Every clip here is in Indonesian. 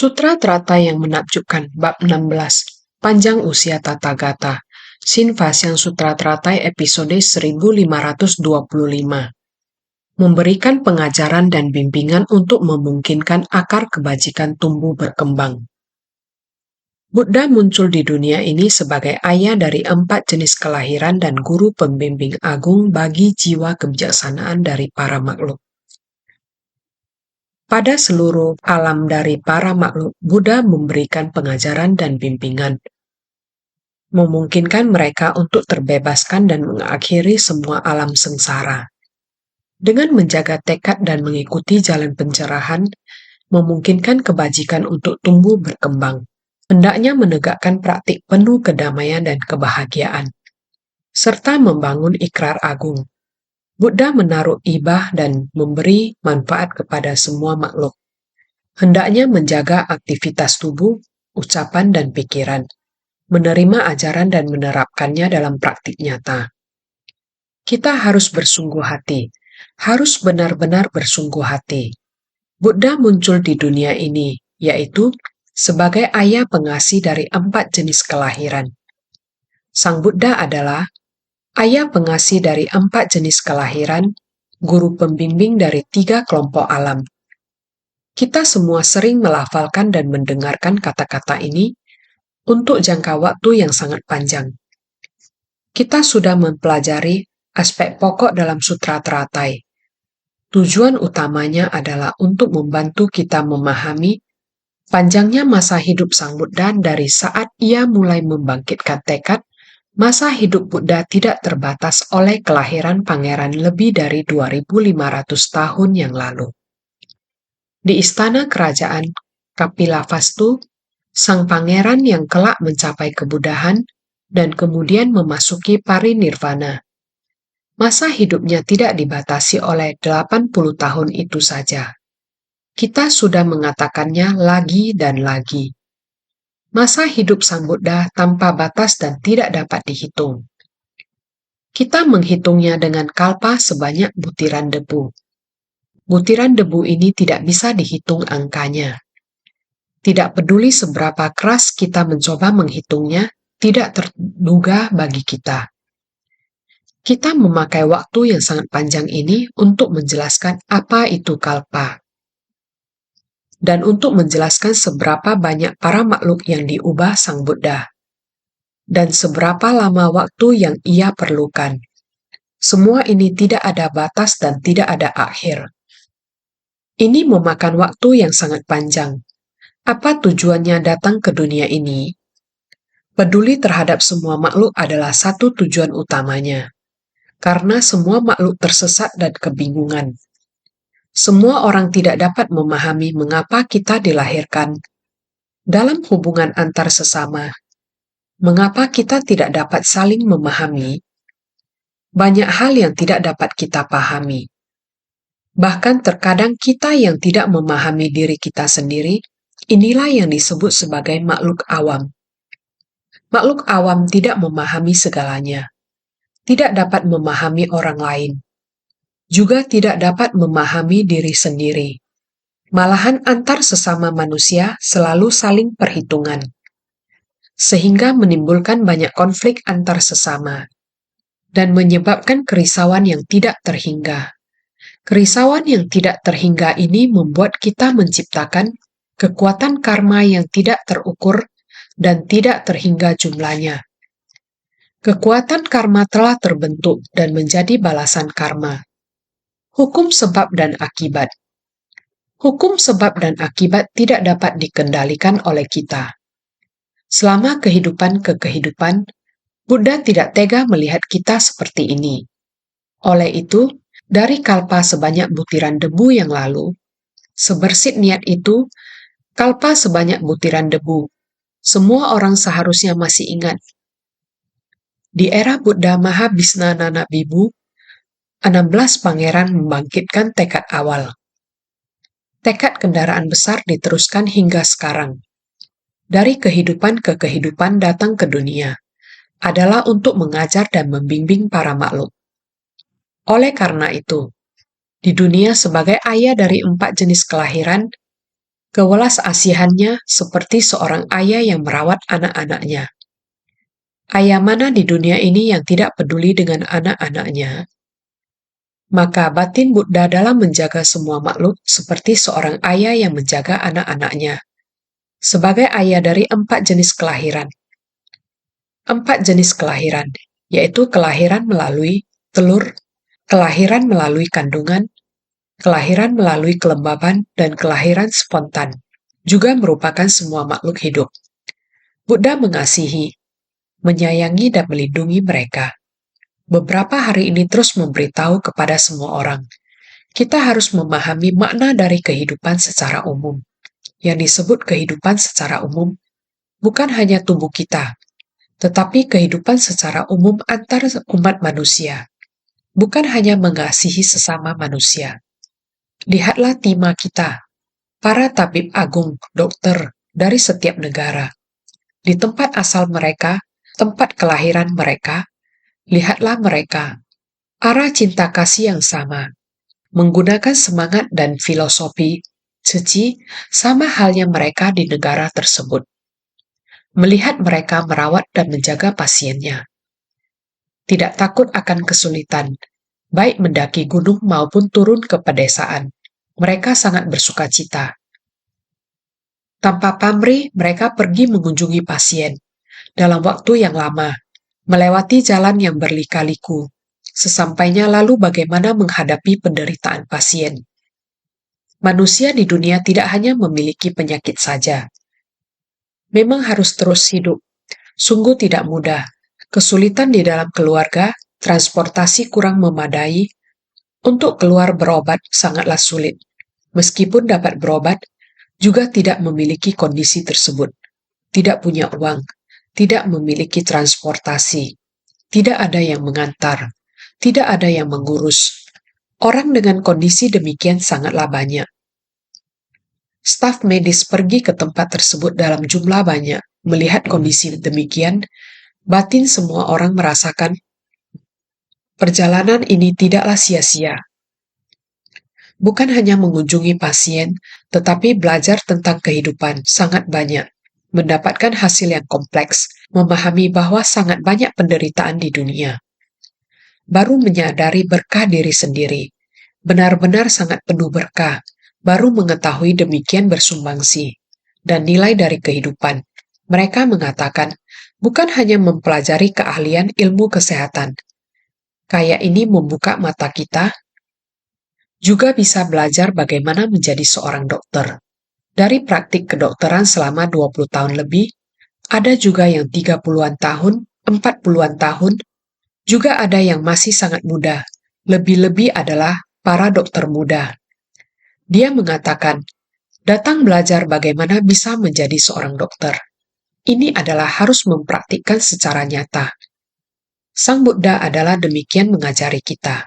Sutra Teratai yang menakjubkan, bab 16, Panjang Usia Tathagata, Shinvasyang Sutra Teratai episode 1525. Memberikan pengajaran dan bimbingan untuk memungkinkan akar kebajikan tumbuh berkembang. Buddha muncul di dunia ini sebagai ayah dari 4 jenis kelahiran dan guru pembimbing agung bagi jiwa kebijaksanaan dari para makhluk. Pada seluruh alam dari para makhluk, Buddha memberikan pengajaran dan bimbingan, memungkinkan mereka untuk terbebaskan dan mengakhiri semua alam sengsara. Dengan menjaga tekad dan mengikuti jalan pencerahan, memungkinkan kebajikan untuk tumbuh berkembang. Hendaknya menegakkan praktik penuh kedamaian dan kebahagiaan, serta membangun ikrar agung. Buddha menaruh ibah dan memberi manfaat kepada semua makhluk. Hendaknya menjaga aktivitas tubuh, ucapan, dan pikiran, menerima ajaran dan menerapkannya dalam praktik nyata. Kita harus bersungguh hati, harus benar-benar bersungguh hati. Buddha muncul di dunia ini, yaitu sebagai ayah pengasih dari 4 jenis kelahiran. Sang Buddha adalah ayah pengasih dari 4 jenis kelahiran, guru pembimbing dari 3 kelompok alam. Kita semua sering melafalkan dan mendengarkan kata-kata ini untuk jangka waktu yang sangat panjang. Kita sudah mempelajari aspek pokok dalam Sutra Teratai. Tujuan utamanya adalah untuk membantu kita memahami panjangnya masa hidup Sang Buddha dari saat ia mulai membangkitkan tekad. Masa hidup Buddha tidak terbatas oleh kelahiran pangeran lebih dari 2.500 tahun yang lalu. Di istana kerajaan Kapilavastu, sang pangeran yang kelak mencapai kebudahan dan kemudian memasuki parinirvana. Masa hidupnya tidak dibatasi oleh 80 tahun itu saja. Kita sudah mengatakannya lagi dan lagi. Masa hidup Sang Buddha tanpa batas dan tidak dapat dihitung. Kita menghitungnya dengan kalpa sebanyak butiran debu. Butiran debu ini tidak bisa dihitung angkanya. Tidak peduli seberapa keras kita mencoba menghitungnya, tidak terduga bagi kita. Kita memakai waktu yang sangat panjang ini untuk menjelaskan apa itu kalpa, dan untuk menjelaskan seberapa banyak para makhluk yang diubah Sang Buddha, dan seberapa lama waktu yang ia perlukan. Semua ini tidak ada batas dan tidak ada akhir. Ini memakan waktu yang sangat panjang. Apa tujuannya datang ke dunia ini? Peduli terhadap semua makhluk adalah satu tujuan utamanya, karena semua makhluk tersesat dan kebingungan. Semua orang tidak dapat memahami mengapa kita dilahirkan. Dalam hubungan antar sesama, mengapa kita tidak dapat saling memahami? Banyak hal yang tidak dapat kita pahami. Bahkan terkadang kita yang tidak memahami diri kita sendiri, inilah yang disebut sebagai makhluk awam. Makhluk awam tidak memahami segalanya, tidak dapat memahami orang lain, juga tidak dapat memahami diri sendiri. Malahan antar sesama manusia selalu saling perhitungan, sehingga menimbulkan banyak konflik antar sesama, dan menyebabkan kerisauan yang tidak terhingga. Kerisauan yang tidak terhingga ini membuat kita menciptakan kekuatan karma yang tidak terukur dan tidak terhingga jumlahnya. Kekuatan karma telah terbentuk dan menjadi balasan karma. Hukum sebab dan akibat. Hukum sebab dan akibat tidak dapat dikendalikan oleh kita. Selama kehidupan ke kehidupan, Buddha tidak tega melihat kita seperti ini. Oleh itu, dari kalpa sebanyak butiran debu yang lalu, sebersih niat itu, kalpa sebanyak butiran debu, semua orang seharusnya masih ingat. Di era Buddha Mahabhisnana Bibu, 16 pangeran membangkitkan tekad awal. Tekad kendaraan besar diteruskan hingga sekarang. Dari kehidupan ke kehidupan datang ke dunia, adalah untuk mengajar dan membimbing para makhluk. Oleh karena itu, di dunia sebagai ayah dari 4 jenis kelahiran, Kewelas asihannya seperti seorang ayah yang merawat anak-anaknya. Ayah mana di dunia ini yang tidak peduli dengan anak-anaknya? Maka batin Buddha dalam menjaga semua makhluk seperti seorang ayah yang menjaga anak-anaknya. Sebagai ayah dari 4 jenis kelahiran. 4 jenis kelahiran, yaitu kelahiran melalui telur, kelahiran melalui kandungan, kelahiran melalui kelembaban, dan kelahiran spontan, juga merupakan semua makhluk hidup. Buddha mengasihi, menyayangi, dan melindungi mereka. Beberapa hari ini terus memberitahu kepada semua orang, kita harus memahami makna dari kehidupan secara umum. Yang disebut kehidupan secara umum bukan hanya tubuh kita, tetapi kehidupan secara umum antar umat manusia. Bukan hanya mengasihi sesama manusia. Lihatlah timah kita, para tabib agung, dokter dari setiap negara. Di tempat asal mereka, tempat kelahiran mereka, lihatlah mereka, arah cinta kasih yang sama, menggunakan semangat dan filosofi suci sama halnya mereka di negara tersebut. Melihat mereka merawat dan menjaga pasiennya. Tidak takut akan kesulitan, baik mendaki gunung maupun turun ke pedesaan. Mereka sangat bersuka cita. Tanpa pamrih, mereka pergi mengunjungi pasien dalam waktu yang lama, melewati jalan yang berlika-liku. Sesampainya lalu bagaimana menghadapi penderitaan pasien. Manusia di dunia tidak hanya memiliki penyakit saja. Memang harus terus hidup. Sungguh tidak mudah. Kesulitan di dalam keluarga, transportasi kurang memadai, untuk keluar berobat sangatlah sulit. Meskipun dapat berobat, juga tidak memiliki kondisi tersebut. Tidak punya uang, tidak memiliki transportasi, tidak ada yang mengantar, tidak ada yang mengurus. Orang dengan kondisi demikian sangatlah banyak. Staf medis pergi ke tempat tersebut dalam jumlah banyak. Melihat kondisi demikian, batin semua orang merasakan perjalanan ini tidaklah sia-sia. Bukan hanya mengunjungi pasien, tetapi belajar tentang kehidupan sangat banyak. Mendapatkan hasil yang kompleks, memahami bahwa sangat banyak penderitaan di dunia. Baru menyadari berkah diri sendiri. Benar-benar sangat penuh berkah, baru mengetahui demikian bersumbangsi. Dan nilai dari kehidupan. Mereka mengatakan, bukan hanya mempelajari keahlian ilmu kesehatan. Kayak ini membuka mata kita, juga bisa belajar bagaimana menjadi seorang dokter. Dari praktik kedokteran selama 20 tahun lebih, ada juga yang 30-an tahun, 40-an tahun, juga ada yang masih sangat muda. Lebih-lebih adalah para dokter muda. Dia mengatakan, datang belajar bagaimana bisa menjadi seorang dokter. Ini adalah harus mempraktikkan secara nyata. Sang Buddha adalah demikian mengajari kita.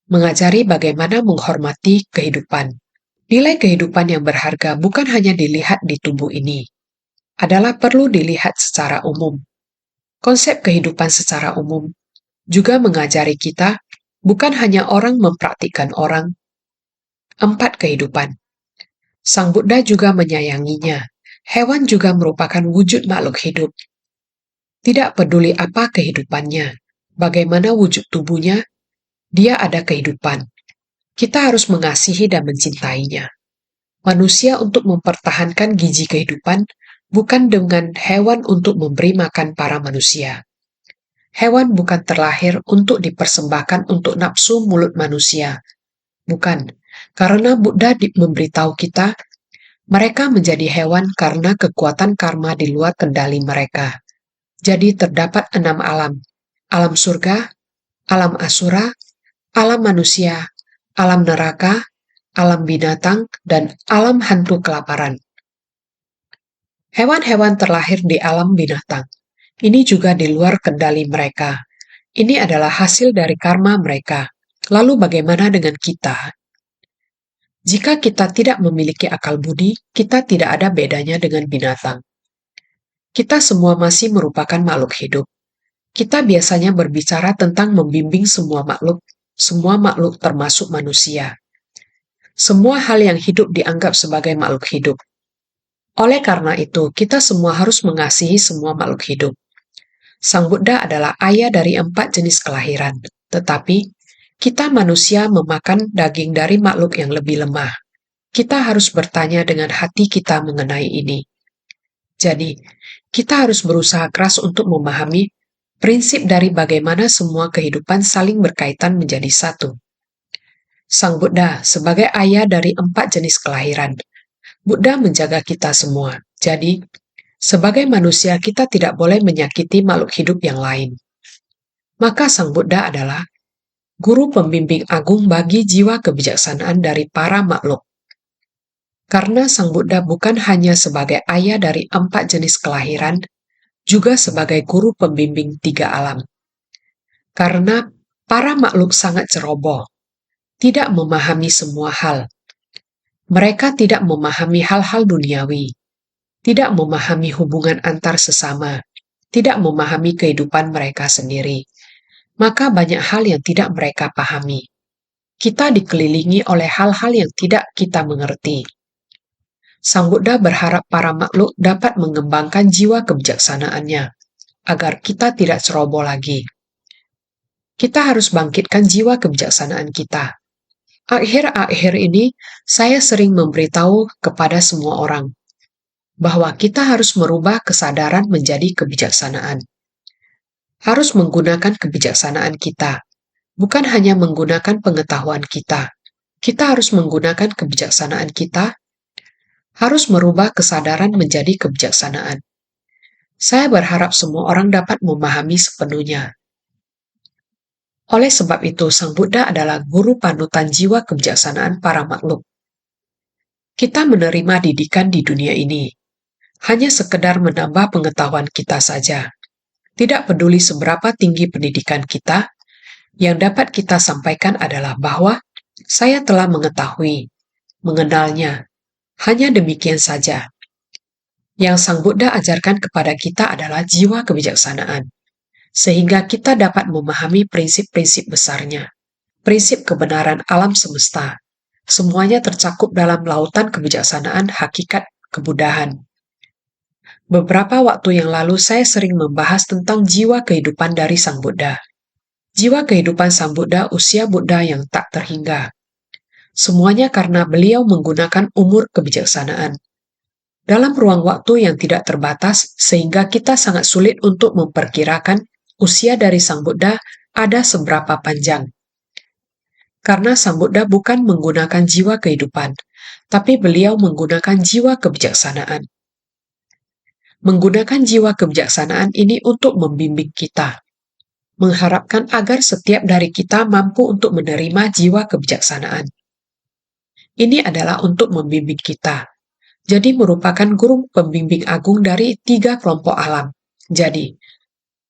Mengajari bagaimana menghormati kehidupan. Nilai kehidupan yang berharga bukan hanya dilihat di tubuh ini, adalah perlu dilihat secara umum. Konsep kehidupan secara umum juga mengajari kita bukan hanya orang mempraktikkan orang. 4 kehidupan. Sang Buddha juga menyayanginya. Hewan juga merupakan wujud makhluk hidup. Tidak peduli apa kehidupannya, bagaimana wujud tubuhnya, dia ada kehidupan. Kita harus mengasihi dan mencintainya. Manusia untuk mempertahankan gizi kehidupan bukan dengan hewan untuk memberi makan para manusia. Hewan bukan terlahir untuk dipersembahkan untuk nafsu mulut manusia. Bukan, karena Buddha memberitahu kita, mereka menjadi hewan karena kekuatan karma di luar kendali mereka. Jadi terdapat 6 alam. Alam surga, alam asura, alam manusia, alam neraka, alam binatang, dan alam hantu kelaparan. Hewan-hewan terlahir di alam binatang. Ini juga di luar kendali mereka. Ini adalah hasil dari karma mereka. Lalu bagaimana dengan kita? Jika kita tidak memiliki akal budi, kita tidak ada bedanya dengan binatang. Kita semua masih merupakan makhluk hidup. Kita biasanya berbicara tentang membimbing semua makhluk termasuk manusia. Semua hal yang hidup dianggap sebagai makhluk hidup. Oleh karena itu, kita semua harus mengasihi semua makhluk hidup. Sang Buddha adalah ayah dari 4 jenis kelahiran, tetapi kita manusia memakan daging dari makhluk yang lebih lemah. Kita harus bertanya dengan hati kita mengenai ini. Jadi, kita harus berusaha keras untuk memahami prinsip dari bagaimana semua kehidupan saling berkaitan menjadi satu. Sang Buddha sebagai ayah dari 4 jenis kelahiran, Buddha menjaga kita semua. Jadi, sebagai manusia kita tidak boleh menyakiti makhluk hidup yang lain. Maka Sang Buddha adalah guru pembimbing agung bagi jiwa kebijaksanaan dari para makhluk. Karena Sang Buddha bukan hanya sebagai ayah dari 4 jenis kelahiran, juga sebagai guru pembimbing 3 alam. Karena para makhluk sangat ceroboh, tidak memahami semua hal. Mereka tidak memahami hal-hal duniawi, tidak memahami hubungan antar sesama, tidak memahami kehidupan mereka sendiri. Maka banyak hal yang tidak mereka pahami. Kita dikelilingi oleh hal-hal yang tidak kita mengerti. Sang Buddha berharap para makhluk dapat mengembangkan jiwa kebijaksanaannya, agar kita tidak ceroboh lagi. Kita harus bangkitkan jiwa kebijaksanaan kita. Akhir-akhir ini, saya sering memberitahu kepada semua orang bahwa kita harus merubah kesadaran menjadi kebijaksanaan. Harus menggunakan kebijaksanaan kita, bukan hanya menggunakan pengetahuan kita. Kita harus menggunakan kebijaksanaan kita, harus merubah kesadaran menjadi kebijaksanaan. Saya berharap semua orang dapat memahami sepenuhnya. Oleh sebab itu, Sang Buddha adalah guru panutan jiwa kebijaksanaan para makhluk. Kita menerima didikan di dunia ini, hanya sekedar menambah pengetahuan kita saja. Tidak peduli seberapa tinggi pendidikan kita, yang dapat kita sampaikan adalah bahwa saya telah mengetahui, mengenalnya. Hanya demikian saja. Yang Sang Buddha ajarkan kepada kita adalah jiwa kebijaksanaan, sehingga kita dapat memahami prinsip-prinsip besarnya. Prinsip kebenaran alam semesta. Semuanya tercakup dalam lautan kebijaksanaan hakikat kebudahan. Beberapa waktu yang lalu saya sering membahas tentang jiwa kehidupan dari Sang Buddha. Jiwa kehidupan Sang Buddha usia Buddha yang tak terhingga. Semuanya karena beliau menggunakan umur kebijaksanaan. Dalam ruang waktu yang tidak terbatas, sehingga kita sangat sulit untuk memperkirakan usia dari Sang Buddha ada seberapa panjang. Karena Sang Buddha bukan menggunakan jiwa kehidupan, tapi beliau menggunakan jiwa kebijaksanaan. Menggunakan jiwa kebijaksanaan ini untuk membimbing kita, mengharapkan agar setiap dari kita mampu untuk menerima jiwa kebijaksanaan. Ini adalah untuk membimbing kita. Jadi merupakan guru pembimbing agung dari 3 kelompok alam. Jadi,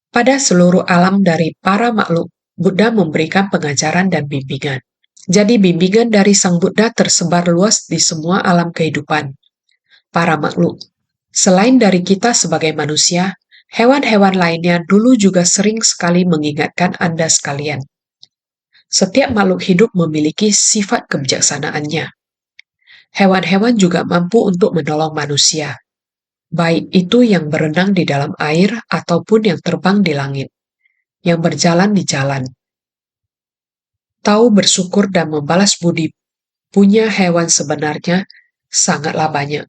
pada seluruh alam dari para makhluk, Buddha memberikan pengajaran dan bimbingan. Jadi bimbingan dari Sang Buddha tersebar luas di semua alam kehidupan. Para makhluk, selain dari kita sebagai manusia, hewan-hewan lainnya dulu juga sering sekali mengingatkan Anda sekalian. Setiap makhluk hidup memiliki sifat kebijaksanaannya. Hewan-hewan juga mampu untuk menolong manusia, baik itu yang berenang di dalam air ataupun yang terbang di langit, yang berjalan di jalan. Tahu bersyukur dan membalas budi punya hewan sebenarnya sangatlah banyak.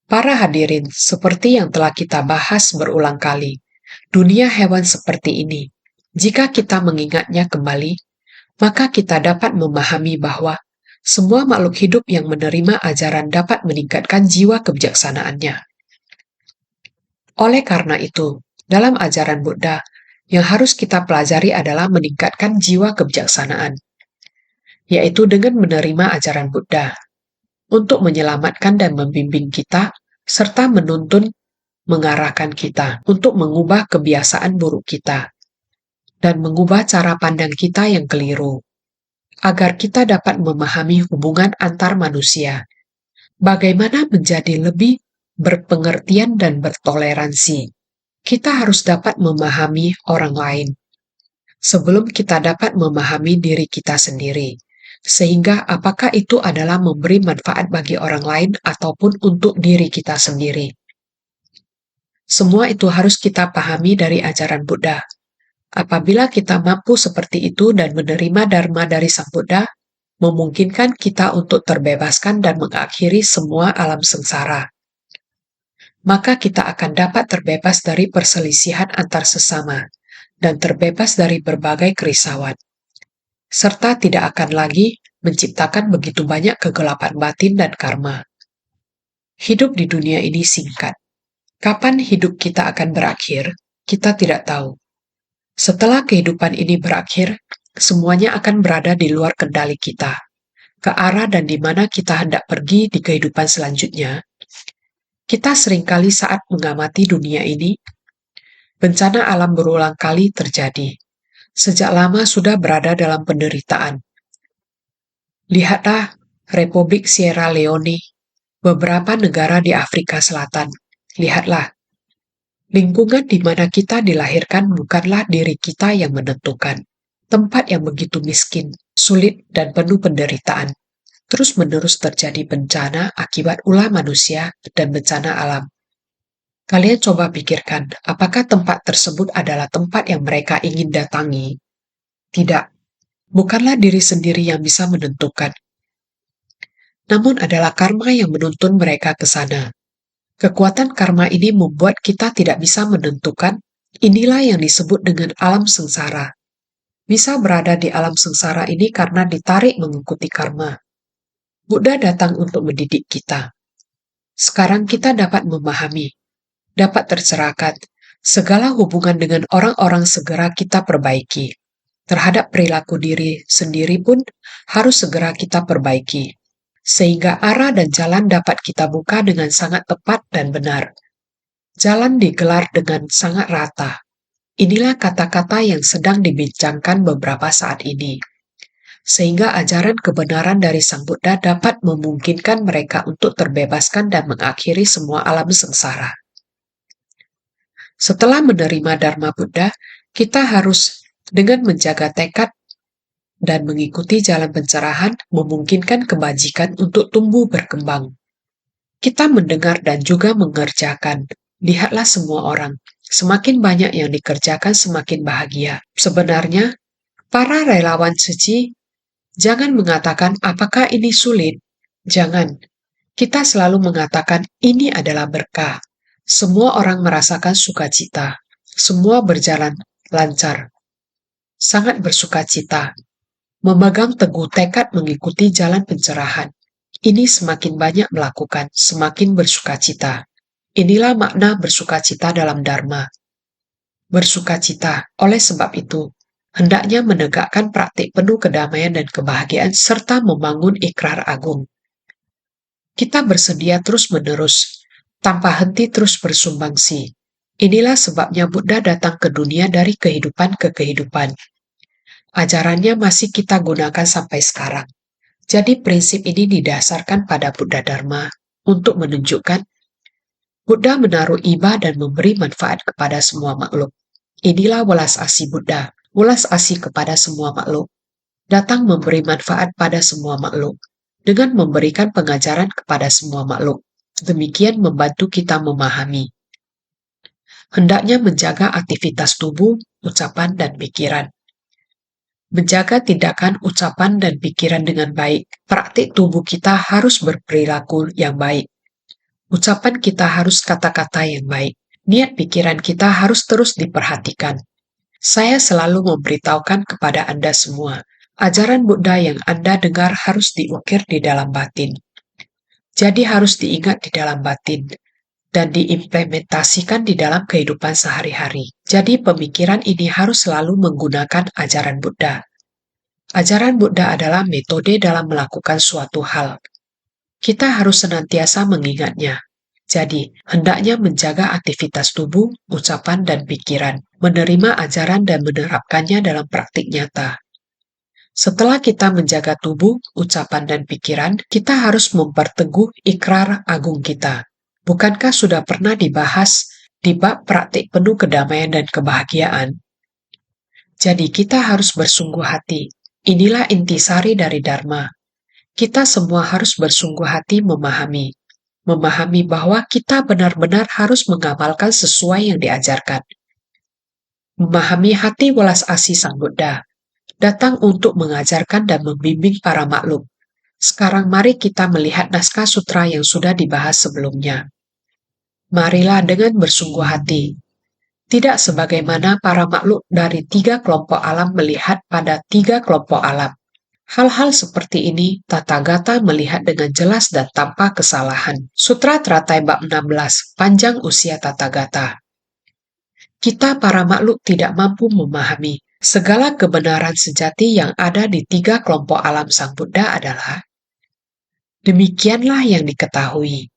Para hadirin, seperti yang telah kita bahas berulang kali, dunia hewan seperti ini, jika kita mengingatnya kembali, maka kita dapat memahami bahwa semua makhluk hidup yang menerima ajaran dapat meningkatkan jiwa kebijaksanaannya. Oleh karena itu, dalam ajaran Buddha, yang harus kita pelajari adalah meningkatkan jiwa kebijaksanaan, yaitu dengan menerima ajaran Buddha, untuk menyelamatkan dan membimbing kita, serta menuntun mengarahkan kita untuk mengubah kebiasaan buruk kita, dan mengubah cara pandang kita yang keliru, agar kita dapat memahami hubungan antar manusia, bagaimana menjadi lebih berpengertian dan bertoleransi. Kita harus dapat memahami orang lain, sebelum kita dapat memahami diri kita sendiri, Sehingga apakah itu adalah memberi manfaat bagi orang lain ataupun untuk diri kita sendiri. Semua itu harus kita pahami dari ajaran Buddha. Apabila kita mampu seperti itu dan menerima Dharma dari Sang Buddha, memungkinkan kita untuk terbebaskan dan mengakhiri semua alam sengsara. Maka kita akan dapat terbebas dari perselisihan antar sesama dan terbebas dari berbagai kerisauan, serta tidak akan lagi menciptakan begitu banyak kegelapan batin dan karma. Hidup di dunia ini singkat. Kapan hidup kita akan berakhir, kita tidak tahu. Setelah kehidupan ini berakhir, semuanya akan berada di luar kendali kita. Ke arah dan di mana kita hendak pergi di kehidupan selanjutnya, kita seringkali saat mengamati dunia ini, bencana alam berulang kali terjadi. Sejak lama sudah berada dalam penderitaan. Lihatlah Republik Sierra Leone, beberapa negara di Afrika Selatan. Lihatlah, lingkungan di mana kita dilahirkan bukanlah diri kita yang menentukan. Tempat yang begitu miskin, sulit, dan penuh penderitaan. Terus-menerus terjadi bencana akibat ulah manusia dan bencana alam. Kalian coba pikirkan, apakah tempat tersebut adalah tempat yang mereka ingin datangi? Tidak, bukanlah diri sendiri yang bisa menentukan. Namun adalah karma yang menuntun mereka ke sana. Kekuatan karma ini membuat kita tidak bisa menentukan. Inilah yang disebut dengan alam sengsara. Bisa berada di alam sengsara ini karena ditarik mengikuti karma. Buddha datang untuk mendidik kita. Sekarang kita dapat memahami, dapat tercerahkan, segala hubungan dengan orang-orang segera kita perbaiki. Terhadap perilaku diri sendiri pun harus segera kita perbaiki. Sehingga arah dan jalan dapat kita buka dengan sangat tepat dan benar. Jalan digelar dengan sangat rata. Inilah kata-kata yang sedang dibincangkan beberapa saat ini. Sehingga ajaran kebenaran dari Sang Buddha dapat memungkinkan mereka untuk terbebaskan dan mengakhiri semua alam sengsara. Setelah menerima Dharma Buddha, kita harus dengan menjaga tekad dan mengikuti jalan pencerahan memungkinkan kebajikan untuk tumbuh berkembang. Kita mendengar dan juga mengerjakan. Lihatlah semua orang. Semakin banyak yang dikerjakan, semakin bahagia. Sebenarnya, para relawan suci jangan mengatakan apakah ini sulit. Jangan. Kita selalu mengatakan ini adalah berkah. Semua orang merasakan sukacita. Semua berjalan lancar. Sangat bersukacita. Memegang teguh tekad mengikuti jalan pencerahan. Ini semakin banyak melakukan, semakin bersukacita. Inilah makna bersukacita dalam Dharma. Bersukacita, oleh sebab itu, hendaknya menegakkan praktik penuh kedamaian dan kebahagiaan serta membangun ikrar agung. Kita bersedia terus-menerus, tanpa henti terus bersumbangsi. Inilah sebabnya Buddha datang ke dunia dari kehidupan ke kehidupan. Ajarannya masih kita gunakan sampai sekarang. Jadi prinsip ini didasarkan pada Buddha Dharma untuk menunjukkan Buddha menaruh iba dan memberi manfaat kepada semua makhluk. Inilah welas asih Buddha, welas asih kepada semua makhluk. Datang memberi manfaat pada semua makhluk, dengan memberikan pengajaran kepada semua makhluk. Demikian membantu kita memahami. Hendaknya menjaga aktivitas tubuh, ucapan, dan pikiran. Menjaga tindakan, ucapan, dan pikiran dengan baik. Praktik tubuh kita harus berperilaku yang baik. Ucapan kita harus kata-kata yang baik. Niat pikiran kita harus terus diperhatikan. Saya selalu memberitahukan kepada Anda semua, ajaran Buddha yang Anda dengar harus diukir di dalam batin. Jadi harus diingat di dalam batin dan diimplementasikan di dalam kehidupan sehari-hari. Jadi pemikiran ini harus selalu menggunakan ajaran Buddha. Ajaran Buddha adalah metode dalam melakukan suatu hal. Kita harus senantiasa mengingatnya. Jadi, hendaknya menjaga aktivitas tubuh, ucapan, dan pikiran, menerima ajaran dan menerapkannya dalam praktik nyata. Setelah kita menjaga tubuh, ucapan, dan pikiran, kita harus memperteguh ikrar agung kita. Bukankah sudah pernah dibahas di bab praktik penuh kedamaian dan kebahagiaan? Jadi kita harus bersungguh hati, Inilah intisari dari Dharma. Kita semua harus bersungguh hati memahami bahwa kita benar-benar harus mengamalkan sesuai yang diajarkan. Memahami hati welas asih Sang Buddha, datang untuk mengajarkan dan membimbing para makhluk. Sekarang mari kita melihat naskah sutra yang sudah dibahas sebelumnya. Marilah dengan bersungguh hati, tidak sebagaimana para makhluk dari 3 kelompok alam melihat pada 3 kelompok alam. Hal-hal seperti ini Tathagata melihat dengan jelas dan tanpa kesalahan. Sutra Teratai Bab 16, Panjang Usia Tathagata. Kita para makhluk tidak mampu memahami segala kebenaran sejati yang ada di 3 kelompok alam Sang Buddha adalah demikianlah yang diketahui,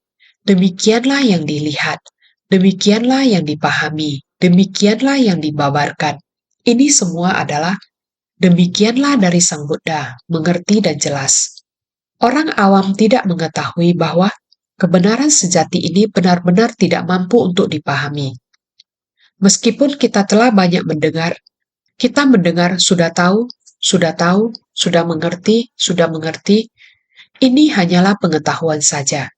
demikianlah yang dilihat, demikianlah yang dipahami, demikianlah yang dibabarkan. Ini semua adalah demikianlah dari Sang Buddha, mengerti dan jelas. Orang awam tidak mengetahui bahwa kebenaran sejati ini benar-benar tidak mampu untuk dipahami. Meskipun kita telah banyak mendengar, kita mendengar sudah tahu, sudah mengerti, ini hanyalah pengetahuan saja.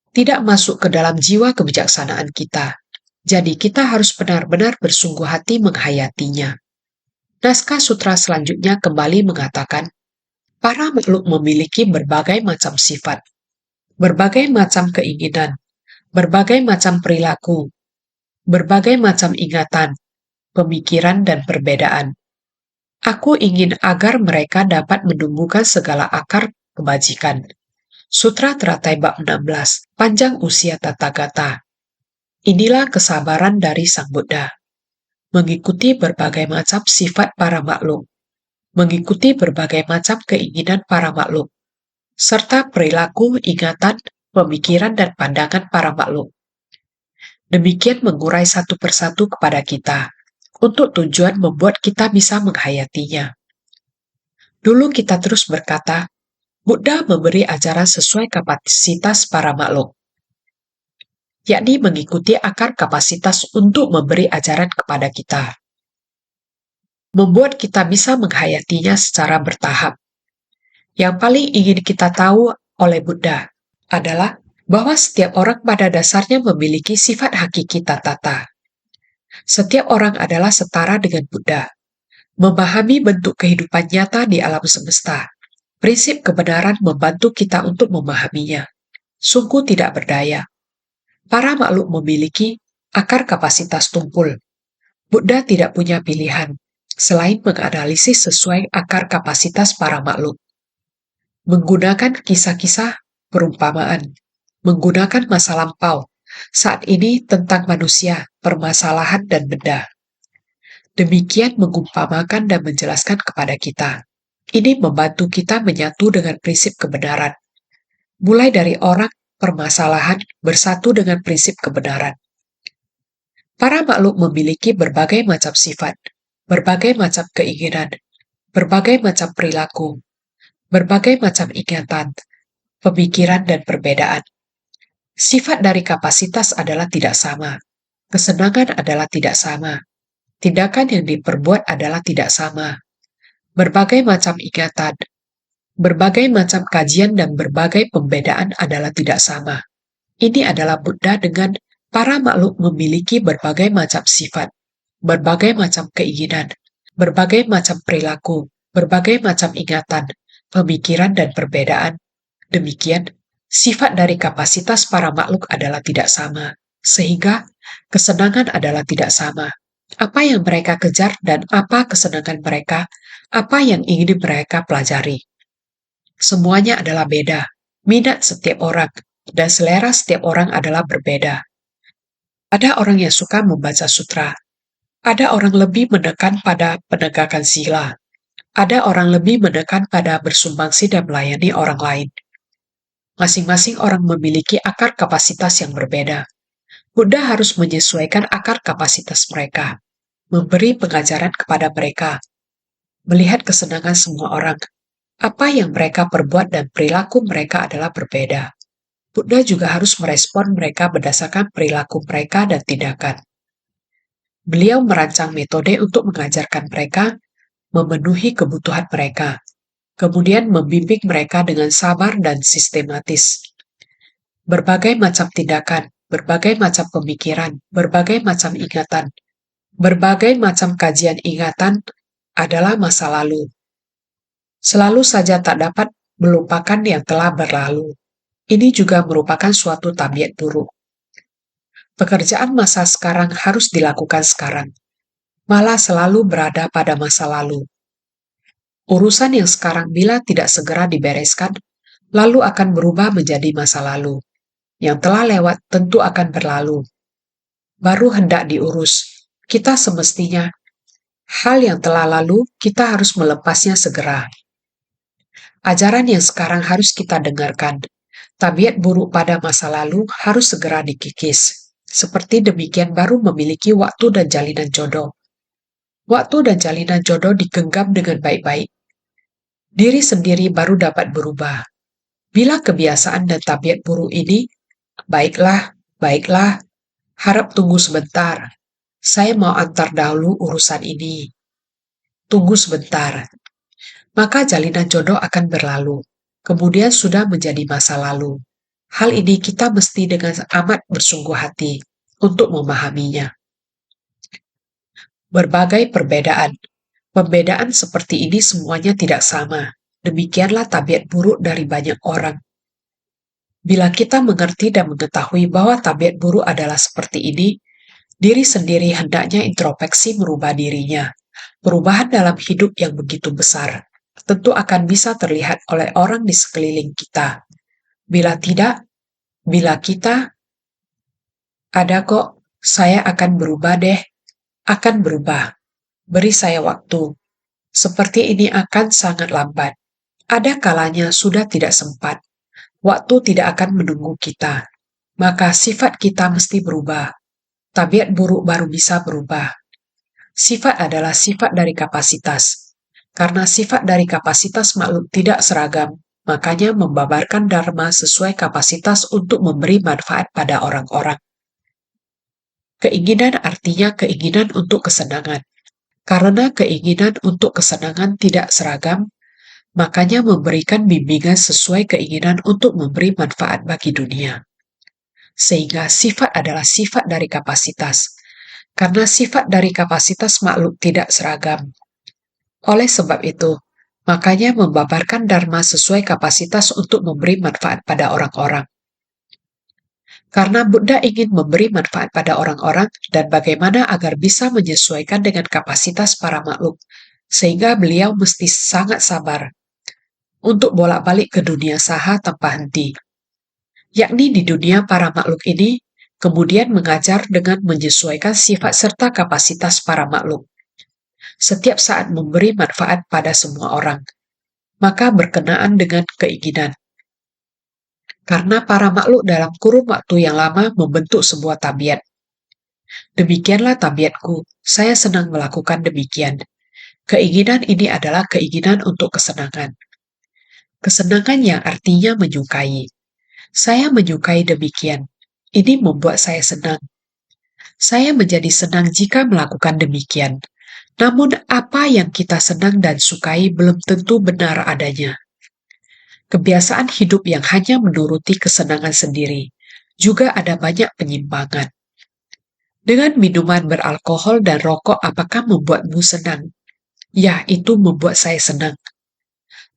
Tidak masuk ke dalam jiwa kebijaksanaan kita. Jadi kita harus benar-benar bersungguh hati menghayatinya. Naskah sutra selanjutnya kembali mengatakan, para makhluk memiliki berbagai macam sifat, berbagai macam keinginan, berbagai macam perilaku, berbagai macam ingatan, pemikiran, dan perbedaan. Aku ingin agar mereka dapat menumbuhkan segala akar kebajikan. Sutra Teratai Bab 16, Panjang Usia Tathagata. Inilah kesabaran dari Sang Buddha. Mengikuti berbagai macam sifat para makhluk, mengikuti berbagai macam keinginan para makhluk, serta perilaku, ingatan, pemikiran, dan pandangan para makhluk. Demikian mengurai satu persatu kepada kita, untuk tujuan membuat kita bisa menghayatinya. Dulu kita terus berkata, Buddha memberi ajaran sesuai kapasitas para makhluk, yakni mengikuti akar kapasitas untuk memberi ajaran kepada kita. Membuat kita bisa menghayatinya secara bertahap. Yang paling ingin kita tahu oleh Buddha adalah bahwa setiap orang pada dasarnya memiliki sifat hakiki Tathata. Setiap orang adalah setara dengan Buddha. Memahami bentuk kehidupan nyata di alam semesta. Prinsip kebenaran membantu kita untuk memahaminya. Sungguh tidak berdaya. Para makhluk memiliki akar kapasitas tumpul. Buddha tidak punya pilihan selain menganalisis sesuai akar kapasitas para makhluk. Menggunakan kisah-kisah perumpamaan, menggunakan masa lampau, saat ini tentang manusia, permasalahan, dan benda. Demikian mengumpamakan dan menjelaskan kepada kita. Ini membantu kita menyatu dengan prinsip kebenaran. Mulai dari orang, permasalahan, bersatu dengan prinsip kebenaran. Para makhluk memiliki berbagai macam sifat, berbagai macam keinginan, berbagai macam perilaku, berbagai macam ingatan, pemikiran, dan perbedaan. Sifat dari kapasitas adalah tidak sama. Kesenangan adalah tidak sama. Tindakan yang diperbuat adalah tidak sama. Berbagai macam ingatan, berbagai macam kajian, dan berbagai pembedaan adalah tidak sama. Ini adalah Buddha dengan para makhluk memiliki berbagai macam sifat, berbagai macam keinginan, berbagai macam perilaku, berbagai macam ingatan, pemikiran, dan perbedaan. Demikian, sifat dari kapasitas para makhluk adalah tidak sama, sehingga kesenangan adalah tidak sama. Apa yang mereka kejar dan apa kesenangan mereka, apa yang ingin mereka pelajari. Semuanya adalah beda. Minat setiap orang dan selera setiap orang adalah berbeda. Ada orang yang suka membaca sutra. Ada orang lebih menekan pada penegakan sila. Ada orang lebih menekan pada bersumbangsi dan melayani orang lain. Masing-masing orang memiliki akar kapasitas yang berbeda. Buddha harus menyesuaikan akar kapasitas mereka, memberi pengajaran kepada mereka, melihat kesenangan semua orang. Apa yang mereka perbuat dan perilaku mereka adalah berbeda. Buddha juga harus merespon mereka berdasarkan perilaku mereka dan tindakan. Beliau merancang metode untuk mengajarkan mereka memenuhi kebutuhan mereka, kemudian membimbing mereka dengan sabar dan sistematis. Berbagai macam tindakan, berbagai macam pemikiran, berbagai macam ingatan, berbagai macam kajian ingatan adalah masa lalu. Selalu saja tak dapat melupakan yang telah berlalu. Ini juga merupakan suatu tabiat buruk. Pekerjaan masa sekarang harus dilakukan sekarang, malah selalu berada pada masa lalu. Urusan yang sekarang bila tidak segera dibereskan, lalu akan berubah menjadi masa lalu. Yang telah lewat tentu akan berlalu. Baru hendak diurus, kita semestinya hal yang telah lalu kita harus melepasnya segera. Ajaran yang sekarang harus kita dengarkan. Tabiat buruk pada masa lalu harus segera dikikis. Seperti demikian baru memiliki waktu dan jalinan jodoh. Waktu dan jalinan jodoh digenggam dengan baik-baik. Diri sendiri baru dapat berubah. Bila kebiasaan dan tabiat buruk ini, baiklah, harap tunggu sebentar. Saya mau antar dahulu urusan ini. Tunggu sebentar. Maka jalinan jodoh akan berlalu. Kemudian sudah menjadi masa lalu. Hal ini kita mesti dengan amat bersungguh hati untuk memahaminya. Berbagai perbedaan. Pembedaan seperti ini semuanya tidak sama. Demikianlah tabiat buruk dari banyak orang. Bila kita mengerti dan mengetahui bahwa tabiat buruk adalah seperti ini, diri sendiri hendaknya introspeksi merubah dirinya. Perubahan dalam hidup yang begitu besar tentu akan bisa terlihat oleh orang di sekeliling kita. Bila tidak, bila kita, ada kok, saya akan berubah deh, akan berubah. Beri saya waktu. Seperti ini akan sangat lambat. Ada kalanya sudah tidak sempat. Waktu tidak akan menunggu kita. Maka sifat kita mesti berubah. Tabiat buruk baru bisa berubah. Sifat adalah sifat dari kapasitas. Karena sifat dari kapasitas makhluk tidak seragam, makanya membabarkan dharma sesuai kapasitas untuk memberi manfaat pada orang-orang. Keinginan artinya keinginan untuk kesenangan. Karena keinginan untuk kesenangan tidak seragam, makanya memberikan bimbingan sesuai keinginan untuk memberi manfaat bagi dunia. Sehingga sifat adalah sifat dari kapasitas. Karena sifat dari kapasitas makhluk tidak seragam. Oleh sebab itu, makanya membabarkan dharma sesuai kapasitas untuk memberi manfaat pada orang-orang. Karena Buddha ingin memberi manfaat pada orang-orang dan bagaimana agar bisa menyesuaikan dengan kapasitas para makhluk, sehingga beliau mesti sangat sabar untuk bolak-balik ke dunia saha tanpa henti. Yakni di dunia para makhluk ini, kemudian mengajar dengan menyesuaikan sifat serta kapasitas para makhluk. Setiap saat memberi manfaat pada semua orang, maka berkenaan dengan keinginan. Karena para makhluk dalam kurun waktu yang lama membentuk sebuah tabiat. Demikianlah tabiatku, saya senang melakukan demikian. Keinginan ini adalah keinginan untuk kesenangan. Kesenangan yang artinya menyukai. Saya menyukai demikian. Ini membuat saya senang. Saya menjadi senang jika melakukan demikian. Namun apa yang kita senang dan sukai belum tentu benar adanya. Kebiasaan hidup yang hanya menuruti kesenangan sendiri juga ada banyak penyimpangan. Dengan minuman beralkohol dan rokok apakah membuatmu senang? Ya, itu membuat saya senang.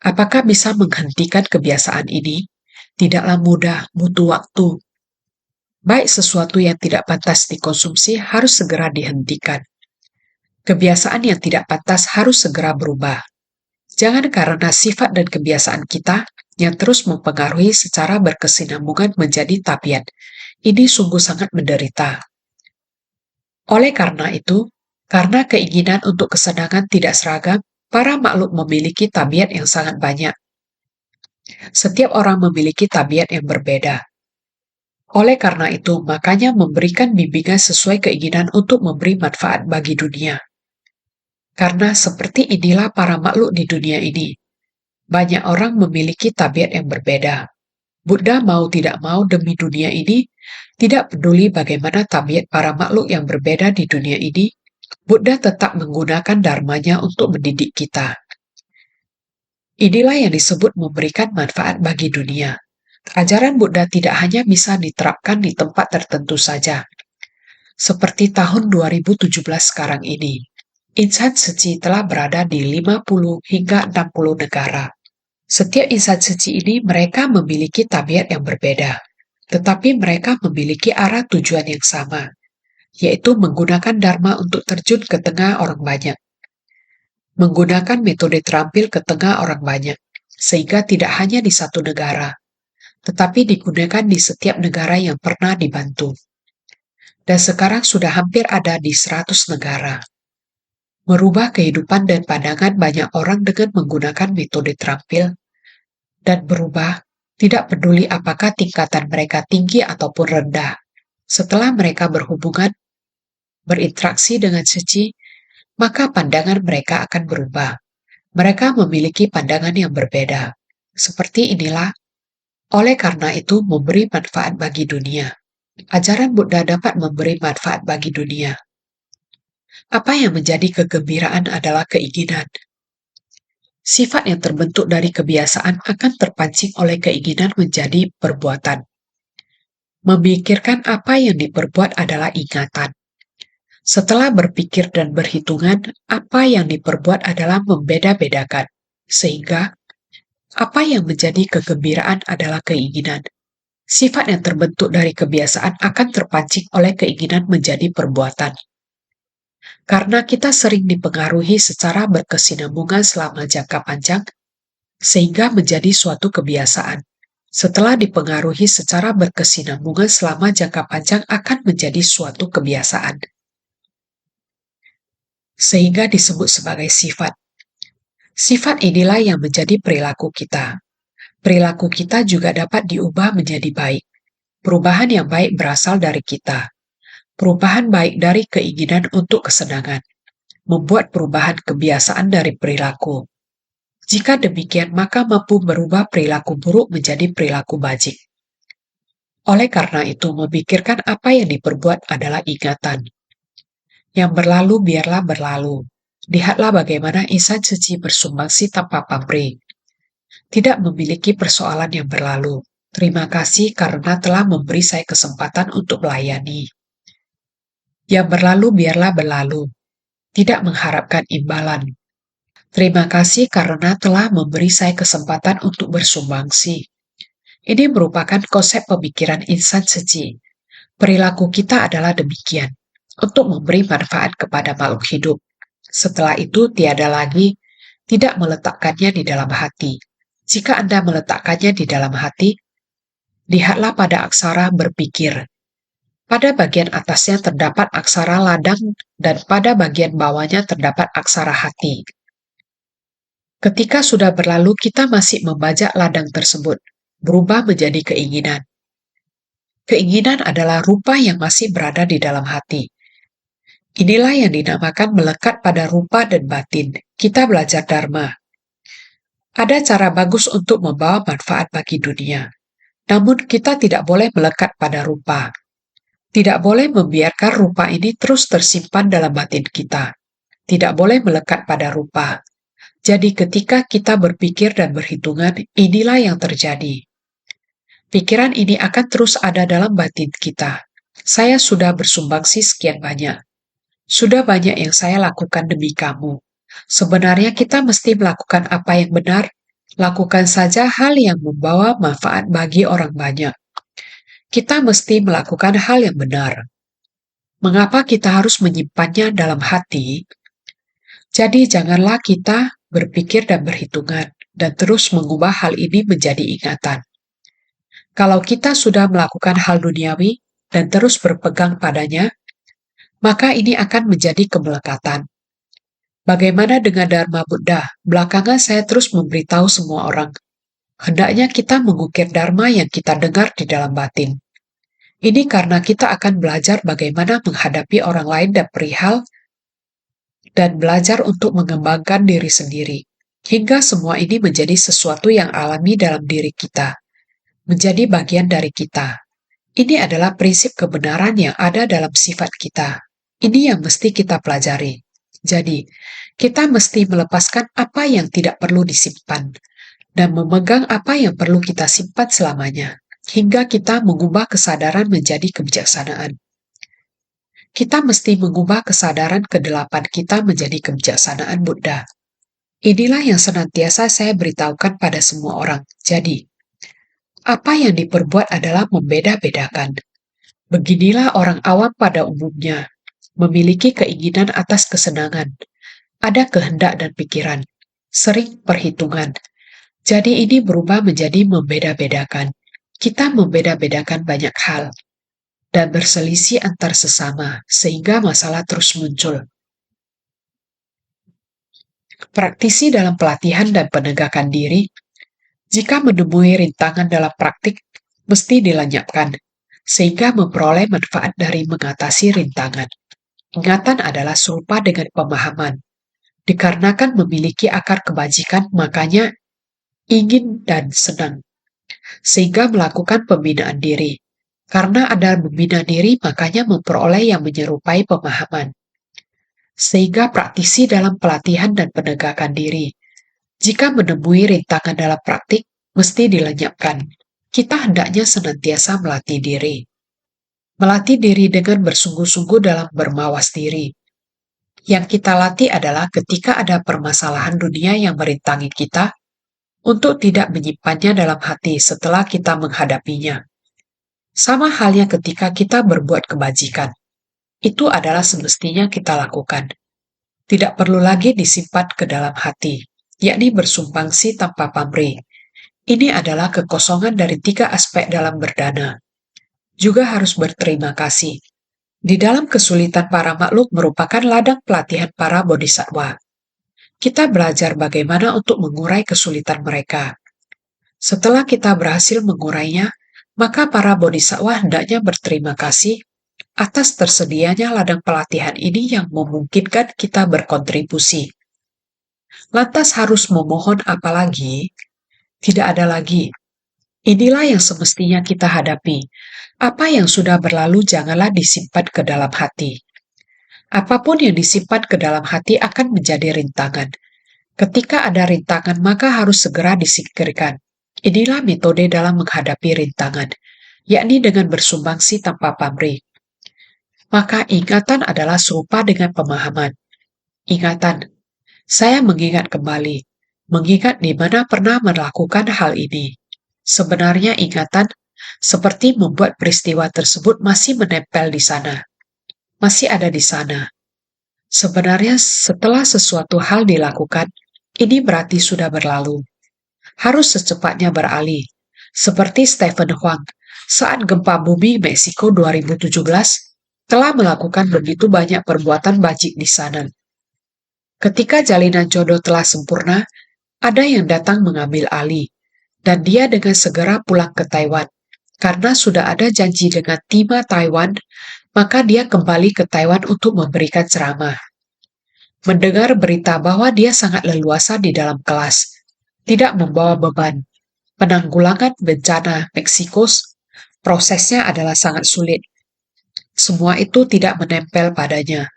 Apakah bisa menghentikan kebiasaan ini? Tidaklah mudah, butuh waktu. Baik sesuatu yang tidak pantas dikonsumsi harus segera dihentikan. Kebiasaan yang tidak pantas harus segera berubah. Jangan karena sifat dan kebiasaan kita yang terus mempengaruhi secara berkesinambungan menjadi tabiat. Ini sungguh sangat menderita. Oleh karena itu, karena keinginan untuk kesenangan tidak seragam, para makhluk memiliki tabiat yang sangat banyak. Setiap orang memiliki tabiat yang berbeda. Oleh karena itu, makanya memberikan bimbingan sesuai keinginan untuk memberi manfaat bagi dunia. Karena seperti inilah para makhluk di dunia ini. Banyak orang memiliki tabiat yang berbeda. Buddha mau tidak mau demi dunia ini, tidak peduli bagaimana tabiat para makhluk yang berbeda di dunia ini, Buddha tetap menggunakan dharmanya untuk mendidik kita. Inilah yang disebut memberikan manfaat bagi dunia. Ajaran Buddha tidak hanya bisa diterapkan di tempat tertentu saja, seperti tahun 2017 sekarang ini. Insan suci telah berada di 50 hingga 60 negara. Setiap insan suci ini mereka memiliki tabiat yang berbeda, tetapi mereka memiliki arah tujuan yang sama, yaitu menggunakan dharma untuk terjun ke tengah orang banyak. Menggunakan metode terampil ke tengah orang banyak, sehingga tidak hanya di satu negara, tetapi digunakan di setiap negara yang pernah dibantu. Dan sekarang sudah hampir ada di 100 negara. Merubah kehidupan dan pandangan banyak orang dengan menggunakan metode terampil dan berubah, tidak peduli apakah tingkatan mereka tinggi ataupun rendah. Setelah mereka berhubungan, berinteraksi dengan suci, maka pandangan mereka akan berubah. Mereka memiliki pandangan yang berbeda. Seperti inilah, oleh karena itu memberi manfaat bagi dunia. Ajaran Buddha dapat memberi manfaat bagi dunia. Apa yang menjadi kegembiraan adalah keinginan. Sifat yang terbentuk dari kebiasaan akan terpancing oleh keinginan menjadi perbuatan. Memikirkan apa yang diperbuat adalah ingatan. Setelah berpikir dan berhitungan, apa yang diperbuat adalah membeda-bedakan. Sehingga, apa yang menjadi kegembiraan adalah keinginan. Sifat yang terbentuk dari kebiasaan akan terpancing oleh keinginan menjadi perbuatan. Karena kita sering dipengaruhi secara berkesinambungan selama jangka panjang, sehingga menjadi suatu kebiasaan. Setelah dipengaruhi secara berkesinambungan selama jangka panjang akan menjadi suatu kebiasaan. Sehingga disebut sebagai sifat. Sifat inilah yang menjadi perilaku kita. Perilaku kita juga dapat diubah menjadi baik. Perubahan yang baik berasal dari kita. Perubahan baik dari keinginan untuk kesenangan. Membuat perubahan kebiasaan dari perilaku. Jika demikian, maka mampu berubah perilaku buruk menjadi perilaku bajik. Oleh karena itu, memikirkan apa yang diperbuat adalah ingatan. Yang berlalu biarlah berlalu. Lihatlah bagaimana insan suci bersumbangsi tanpa pamrih. Tidak memiliki persoalan yang berlalu. Terima kasih karena telah memberi saya kesempatan untuk melayani. Yang berlalu biarlah berlalu. Tidak mengharapkan imbalan. Terima kasih karena telah memberi saya kesempatan untuk bersumbangsi. Ini merupakan konsep pemikiran insan suci. Perilaku kita adalah demikian, untuk memberi manfaat kepada makhluk hidup. Setelah itu tiada lagi tidak meletakkannya di dalam hati. Jika Anda meletakkannya di dalam hati, lihatlah pada aksara berpikir. Pada bagian atasnya terdapat aksara ladang dan pada bagian bawahnya terdapat aksara hati. Ketika sudah berlalu, kita masih membajak ladang tersebut, berubah menjadi keinginan. Keinginan adalah rupa yang masih berada di dalam hati. Inilah yang dinamakan melekat pada rupa dan batin. Kita belajar dharma. Ada cara bagus untuk membawa manfaat bagi dunia. Namun kita tidak boleh melekat pada rupa. Tidak boleh membiarkan rupa ini terus tersimpan dalam batin kita. Tidak boleh melekat pada rupa. Jadi ketika kita berpikir dan berhitungan, inilah yang terjadi. Pikiran ini akan terus ada dalam batin kita. Saya sudah bersumbangsi sekian banyak. Sudah banyak yang saya lakukan demi kamu. Sebenarnya kita mesti melakukan apa yang benar. Lakukan saja hal yang membawa manfaat bagi orang banyak. Kita mesti melakukan hal yang benar. Mengapa kita harus menyimpannya dalam hati? Jadi janganlah kita berpikir dan berhitungan, dan terus mengubah hal ini menjadi ingatan. Kalau kita sudah melakukan hal duniawi, dan terus berpegang padanya, maka ini akan menjadi kemelekatan. Bagaimana dengan Dharma Buddha? Belakangan saya terus memberitahu semua orang. Hendaknya kita mengukir Dharma yang kita dengar di dalam batin. Ini karena kita akan belajar bagaimana menghadapi orang lain dan perihal, dan belajar untuk mengembangkan diri sendiri. Hingga semua ini menjadi sesuatu yang alami dalam diri kita. Menjadi bagian dari kita. Ini adalah prinsip kebenaran yang ada dalam sifat kita. Ini yang mesti kita pelajari. Jadi, kita mesti melepaskan apa yang tidak perlu disimpan dan memegang apa yang perlu kita simpan selamanya, hingga kita mengubah kesadaran menjadi kebijaksanaan. Kita mesti mengubah kesadaran kedelapan kita menjadi kebijaksanaan Buddha. Inilah yang senantiasa saya beritahukan pada semua orang. Jadi, apa yang diperbuat adalah membeda-bedakan. Beginilah orang awam pada umumnya, memiliki keinginan atas kesenangan, ada kehendak dan pikiran, sering perhitungan. Jadi ini berubah menjadi membeda-bedakan. Kita membeda-bedakan banyak hal, dan berselisih antar sesama, sehingga masalah terus muncul. Praktisi dalam pelatihan dan penegakan diri, jika menemui rintangan dalam praktik, mesti dilenyapkan, sehingga memperoleh manfaat dari mengatasi rintangan. Ingatan adalah serupa dengan pemahaman. Dikarenakan memiliki akar kebajikan, makanya ingin dan senang, sehingga melakukan pembinaan diri. Karena ada membina diri, makanya memperoleh yang menyerupai pemahaman. Sehingga praktisi dalam pelatihan dan penegakan diri, jika menemui rintangan dalam praktik, mesti dilenyapkan. Kita hendaknya senantiasa melatih diri. Melatih diri dengan bersungguh-sungguh dalam bermawas diri. Yang kita latih adalah ketika ada permasalahan dunia yang merintangi kita, untuk tidak menyimpannya dalam hati setelah kita menghadapinya. Sama halnya ketika kita berbuat kebajikan. Itu adalah semestinya kita lakukan. Tidak perlu lagi disimpan ke dalam hati, yakni bersumbangsi tanpa pamrih. Ini adalah kekosongan dari 3 aspek dalam berdana. Juga harus berterima kasih. Di dalam kesulitan para makhluk merupakan ladang pelatihan para bodhisattva. Kita belajar bagaimana untuk mengurai kesulitan mereka. Setelah kita berhasil mengurainya, maka para bodhisattva hendaknya berterima kasih atas tersedianya ladang pelatihan ini yang memungkinkan kita berkontribusi. Lantas harus memohon apa lagi? Tidak ada lagi. Inilah yang semestinya kita hadapi. Apa yang sudah berlalu janganlah disimpan ke dalam hati. Apapun yang disimpan ke dalam hati akan menjadi rintangan. Ketika ada rintangan, maka harus segera disingkirkan. Inilah metode dalam menghadapi rintangan, yakni dengan bersumbangsi tanpa pamrih. Maka ingatan adalah serupa dengan pemahaman. Ingatan, saya mengingat kembali, mengingat di mana pernah melakukan hal ini. Sebenarnya ingatan seperti membuat peristiwa tersebut masih menempel di sana, masih ada di sana. Sebenarnya setelah sesuatu hal dilakukan, ini berarti sudah berlalu. Harus secepatnya beralih, seperti Stephen Huang saat gempa bumi Meksiko 2017 telah melakukan begitu banyak perbuatan bajik di sana. Ketika jalinan jodoh telah sempurna, ada yang datang mengambil alih, dan dia dengan segera pulang ke Taiwan. Karena sudah ada janji dengan Tima Taiwan, maka dia kembali ke Taiwan untuk memberikan ceramah. Mendengar berita bahwa dia sangat leluasa di dalam kelas, tidak membawa beban. Penanggulangan bencana Meksiko, prosesnya adalah sangat sulit. Semua itu tidak menempel padanya.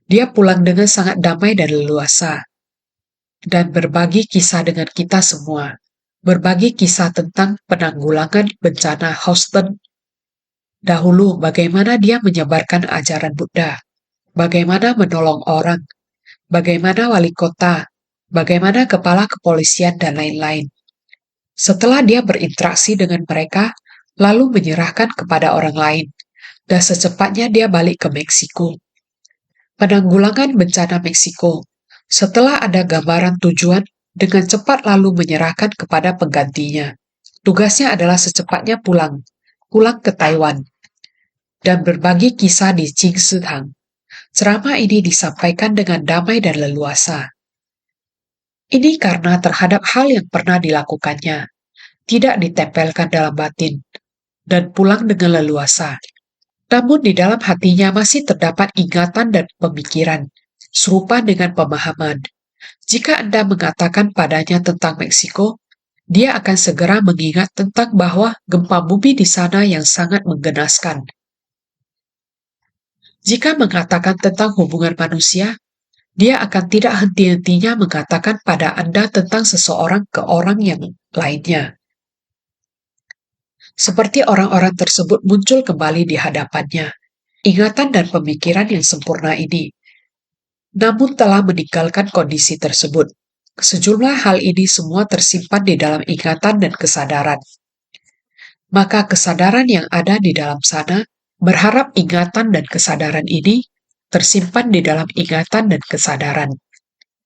Dia pulang dengan sangat damai dan leluasa. Dan berbagi kisah dengan kita semua. Berbagi kisah tentang penanggulangan bencana Houston. Dahulu bagaimana dia menyebarkan ajaran Buddha. Bagaimana menolong orang. Bagaimana wali kota. Bagaimana kepala kepolisian dan lain-lain. Setelah dia berinteraksi dengan mereka, lalu menyerahkan kepada orang lain. Dan secepatnya dia balik ke Meksiko. Penanggulangan bencana Meksiko. Setelah ada gambaran tujuan, dengan cepat lalu menyerahkan kepada penggantinya. Tugasnya adalah secepatnya pulang ke Taiwan, dan berbagi kisah di Jingshitang. Ceramah ini disampaikan dengan damai dan leluasa. Ini karena terhadap hal yang pernah dilakukannya, tidak ditempelkan dalam batin, dan pulang dengan leluasa. Namun di dalam hatinya masih terdapat ingatan dan pemikiran, serupa dengan pemahaman. Jika Anda mengatakan padanya tentang Meksiko, dia akan segera mengingat tentang bahwa gempa bumi di sana yang sangat menggenaskan. Jika mengatakan tentang hubungan manusia, dia akan tidak henti-hentinya mengatakan pada Anda tentang seseorang ke orang yang lainnya. Seperti orang-orang tersebut muncul kembali di hadapannya, ingatan dan pemikiran yang sempurna ini, namun telah meninggalkan kondisi tersebut. Sejumlah hal ini semua tersimpan di dalam ingatan dan kesadaran. Maka kesadaran yang ada di dalam sana berharap ingatan dan kesadaran ini tersimpan di dalam ingatan dan kesadaran.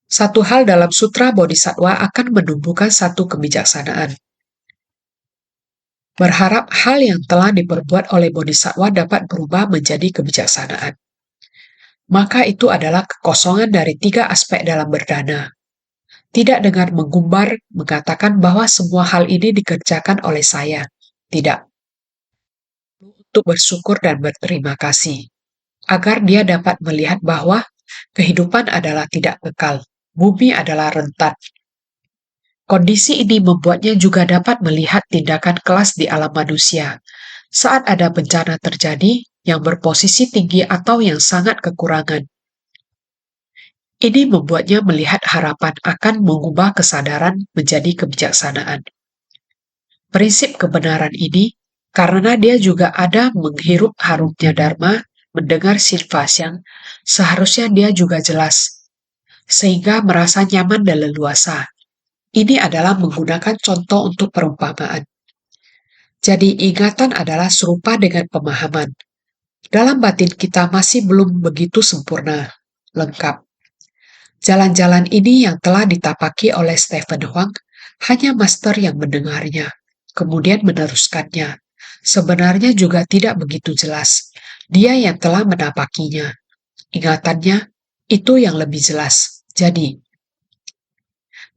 Satu hal dalam Sutra Bodhisattva akan menumbuhkan satu kebijaksanaan. Berharap hal yang telah diperbuat oleh Bodhisattva dapat berubah menjadi kebijaksanaan. Maka itu adalah kekosongan dari tiga aspek dalam berdana. Tidak dengan menggumbar mengatakan bahwa semua hal ini dikerjakan oleh saya. Tidak. Untuk bersyukur dan berterima kasih. Agar dia dapat melihat bahwa kehidupan adalah tidak kekal. Bumi adalah rentan. Kondisi ini membuatnya juga dapat melihat tindakan kelas di alam manusia. Saat ada bencana terjadi yang berposisi tinggi atau yang sangat kekurangan. Ini membuatnya melihat harapan akan mengubah kesadaran menjadi kebijaksanaan. Prinsip kebenaran ini, karena dia juga ada menghirup harumnya Dharma, mendengar silvasyang, seharusnya dia juga jelas, sehingga merasa nyaman dan leluasa. Ini adalah menggunakan contoh untuk perumpamaan. Jadi ingatan adalah serupa dengan pemahaman. Dalam batin kita masih belum begitu sempurna, lengkap. Jalan-jalan ini yang telah ditapaki oleh Stephen Huang, hanya master yang mendengarnya, kemudian meneruskannya. Sebenarnya juga tidak begitu jelas. Dia yang telah menapakinya. Ingatannya, itu yang lebih jelas. Jadi,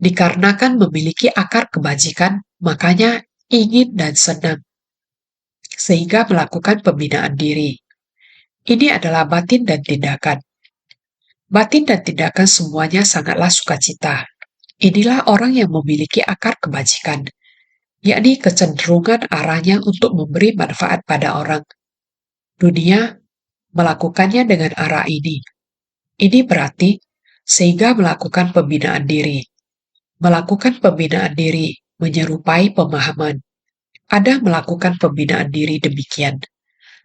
dikarenakan memiliki akar kebajikan, makanya ingin dan senang, sehingga melakukan pembinaan diri. Ini adalah batin dan tindakan. Batin dan tindakan semuanya sangatlah sukacita. Inilah orang yang memiliki akar kebajikan, yakni kecenderungan arahnya untuk memberi manfaat pada orang. Dunia melakukannya dengan arah ini. Ini berarti sehingga melakukan pembinaan diri. Melakukan pembinaan diri menyerupai pemahaman. Anda melakukan pembinaan diri demikian.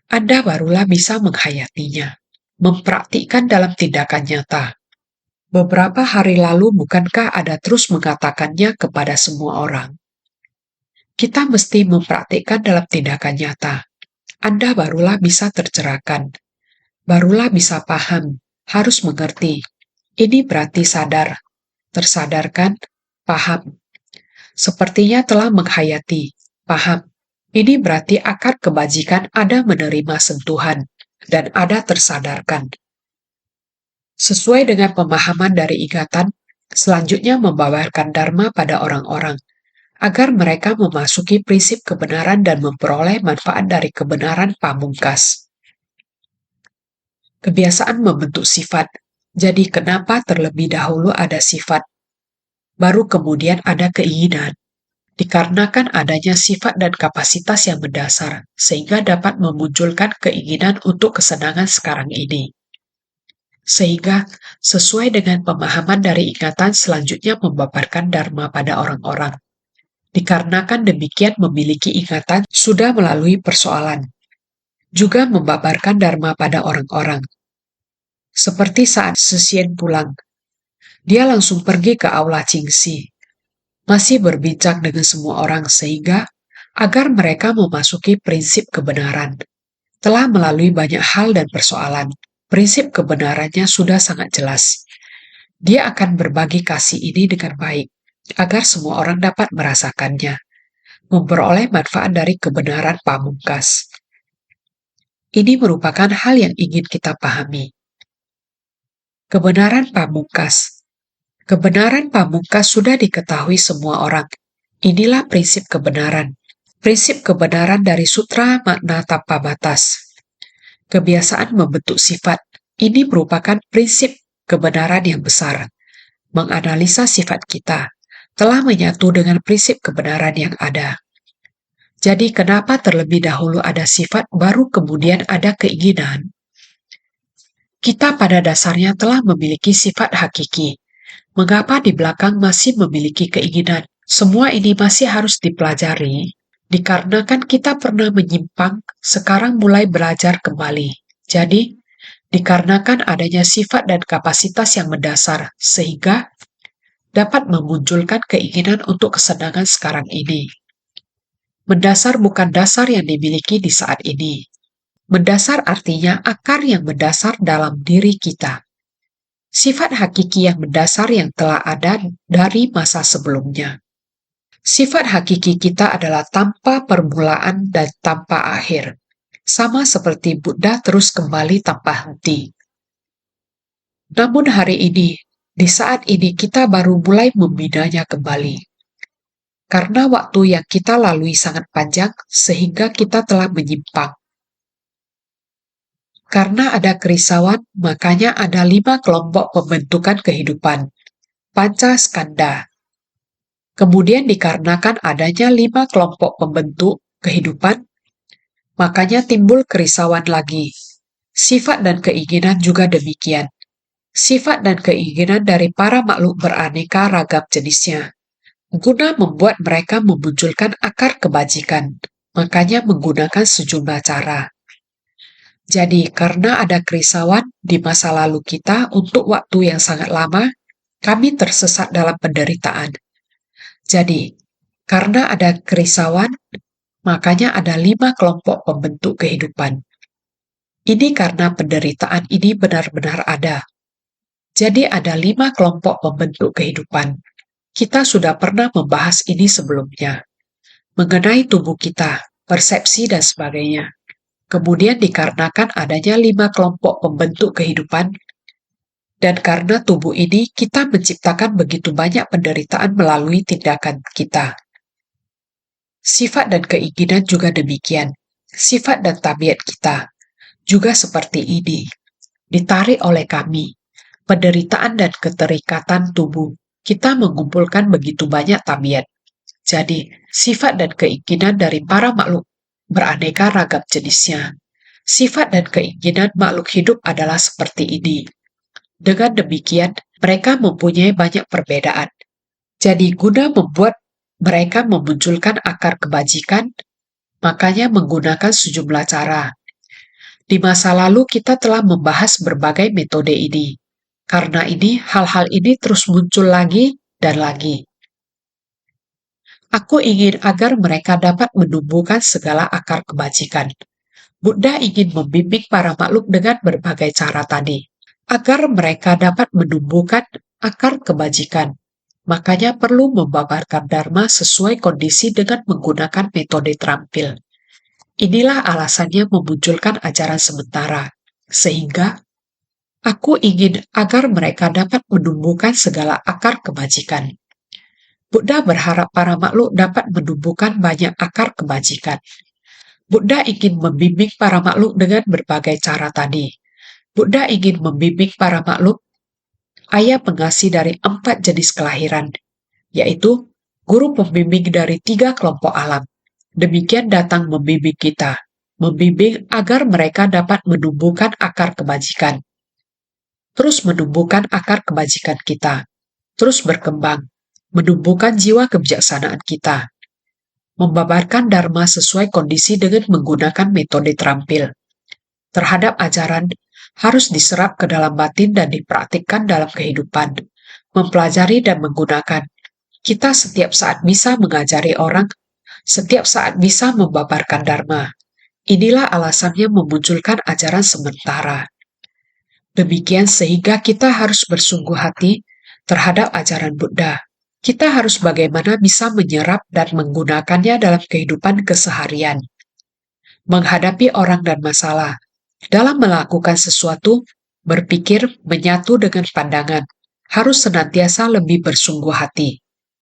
Anda barulah bisa menghayatinya, mempraktikkan dalam tindakan nyata. Beberapa hari lalu bukankah Anda terus mengatakannya kepada semua orang? Kita mesti mempraktikkan dalam tindakan nyata. Anda barulah bisa tercerahkan, barulah bisa paham, harus mengerti. Ini berarti sadar, tersadarkan, paham. Sepertinya telah menghayati, paham. Ini berarti akar kebajikan Anda menerima sentuhan, dan Anda tersadarkan. Sesuai dengan pemahaman dari ingatan, selanjutnya membawarkan Dharma pada orang-orang, agar mereka memasuki prinsip kebenaran dan memperoleh manfaat dari kebenaran pamungkas. Kebiasaan membentuk sifat, jadi kenapa terlebih dahulu ada sifat, baru kemudian ada keinginan? Dikarenakan adanya sifat dan kapasitas yang mendasar, sehingga dapat memunculkan keinginan untuk kesenangan sekarang ini. Sehingga, sesuai dengan pemahaman dari ingatan selanjutnya membabarkan Dharma pada orang-orang. Dikarenakan demikian memiliki ingatan sudah melalui persoalan. Juga membabarkan Dharma pada orang-orang. Seperti saat Sesien pulang, dia langsung pergi ke aula Cingsi. Masih berbincang dengan semua orang sehingga agar mereka memasuki prinsip kebenaran. Telah melalui banyak hal dan persoalan. Prinsip kebenarannya sudah sangat jelas. Dia akan berbagi kasih ini dengan baik, agar semua orang dapat merasakannya, memperoleh manfaat dari kebenaran pamungkas. Ini merupakan hal yang ingin kita pahami. Kebenaran pamungkas. Kebenaran pamungkas sudah diketahui semua orang. Inilah prinsip kebenaran. Prinsip kebenaran dari Sutra Makna Tanpa Batas. Kebiasaan membentuk sifat. Ini merupakan prinsip kebenaran yang besar. Menganalisa sifat kita telah menyatu dengan prinsip kebenaran yang ada. Jadi kenapa terlebih dahulu ada sifat baru kemudian ada keinginan? Kita pada dasarnya telah memiliki sifat hakiki. Mengapa di belakang masih memiliki keinginan? Semua ini masih harus dipelajari, dikarenakan kita pernah menyimpang, sekarang mulai belajar kembali. Jadi, dikarenakan adanya sifat dan kapasitas yang mendasar, sehingga dapat memunculkan keinginan untuk kesenangan sekarang ini. Mendasar bukan dasar yang dimiliki di saat ini. Mendasar artinya akar yang mendasar dalam diri kita. Sifat hakiki yang mendasar yang telah ada dari masa sebelumnya. Sifat hakiki kita adalah tanpa permulaan dan tanpa akhir. Sama seperti Buddha terus kembali tanpa henti. Namun hari ini, di saat ini kita baru mulai membinanya kembali. Karena waktu yang kita lalui sangat panjang, sehingga kita telah menyimpang. Karena ada kerisauan, makanya ada 5 kelompok pembentukan kehidupan. Panca skanda. Kemudian dikarenakan adanya 5 kelompok pembentuk kehidupan, makanya timbul kerisauan lagi. Sifat dan keinginan juga demikian. Sifat dan keinginan dari para makhluk beraneka ragam jenisnya, guna membuat mereka memunculkan akar kebajikan, makanya menggunakan sejumlah cara. Jadi, karena ada kerisauan di masa lalu kita untuk waktu yang sangat lama, kami tersesat dalam penderitaan. Jadi, karena ada kerisauan, makanya ada 5 kelompok pembentuk kehidupan. Ini karena penderitaan ini benar-benar ada. Jadi ada 5 kelompok pembentuk kehidupan. Kita sudah pernah membahas ini sebelumnya. Mengenai tubuh kita, persepsi dan sebagainya. Kemudian dikarenakan adanya 5 kelompok pembentuk kehidupan, dan karena tubuh ini kita menciptakan begitu banyak penderitaan melalui tindakan kita. Sifat dan keinginan juga demikian. Sifat dan tabiat kita juga seperti ini. Ditarik oleh kami, penderitaan dan keterikatan tubuh, kita mengumpulkan begitu banyak tabiat. Jadi, sifat dan keinginan dari para makhluk beraneka ragam jenisnya. Sifat dan keinginan makhluk hidup adalah seperti ini. Dengan demikian, mereka mempunyai banyak perbedaan. Jadi, guna membuat mereka memunculkan akar kebajikan, makanya menggunakan sejumlah cara. Di masa lalu kita telah membahas berbagai metode ini. Karena ini, hal-hal ini terus muncul lagi dan lagi. Aku ingin agar mereka dapat menumbuhkan segala akar kebajikan. Buddha ingin membimbing para makhluk dengan berbagai cara tadi, agar mereka dapat menumbuhkan akar kebajikan. Makanya perlu membabarkan Dharma sesuai kondisi dengan menggunakan metode terampil. Inilah alasannya memunculkan ajaran sementara, sehingga aku ingin agar mereka dapat menumbuhkan segala akar kebajikan. Buddha berharap para makhluk dapat menumbuhkan banyak akar kebajikan. Buddha ingin membimbing para makhluk dengan berbagai cara tadi. Buddha ingin membimbing para makhluk, ayah pengasih dari 4 jenis kelahiran, yaitu guru pembimbing dari 3 kelompok alam. Demikian datang membimbing kita, membimbing agar mereka dapat menumbuhkan akar kebajikan. Terus menumbuhkan akar kebajikan kita, terus berkembang, menumbuhkan jiwa kebijaksanaan kita, membabarkan Dharma sesuai kondisi dengan menggunakan metode terampil. Terhadap ajaran harus diserap ke dalam batin dan dipraktikkan dalam kehidupan, mempelajari dan menggunakan. Kita setiap saat bisa mengajari orang, setiap saat bisa membabarkan Dharma. Inilah alasannya memunculkan ajaran sementara. Demikian sehingga kita harus bersungguh hati terhadap ajaran Buddha. Kita harus bagaimana bisa menyerap dan menggunakannya dalam kehidupan keseharian. Menghadapi orang dan masalah. Dalam melakukan sesuatu, berpikir menyatu dengan pandangan. Harus senantiasa lebih bersungguh hati.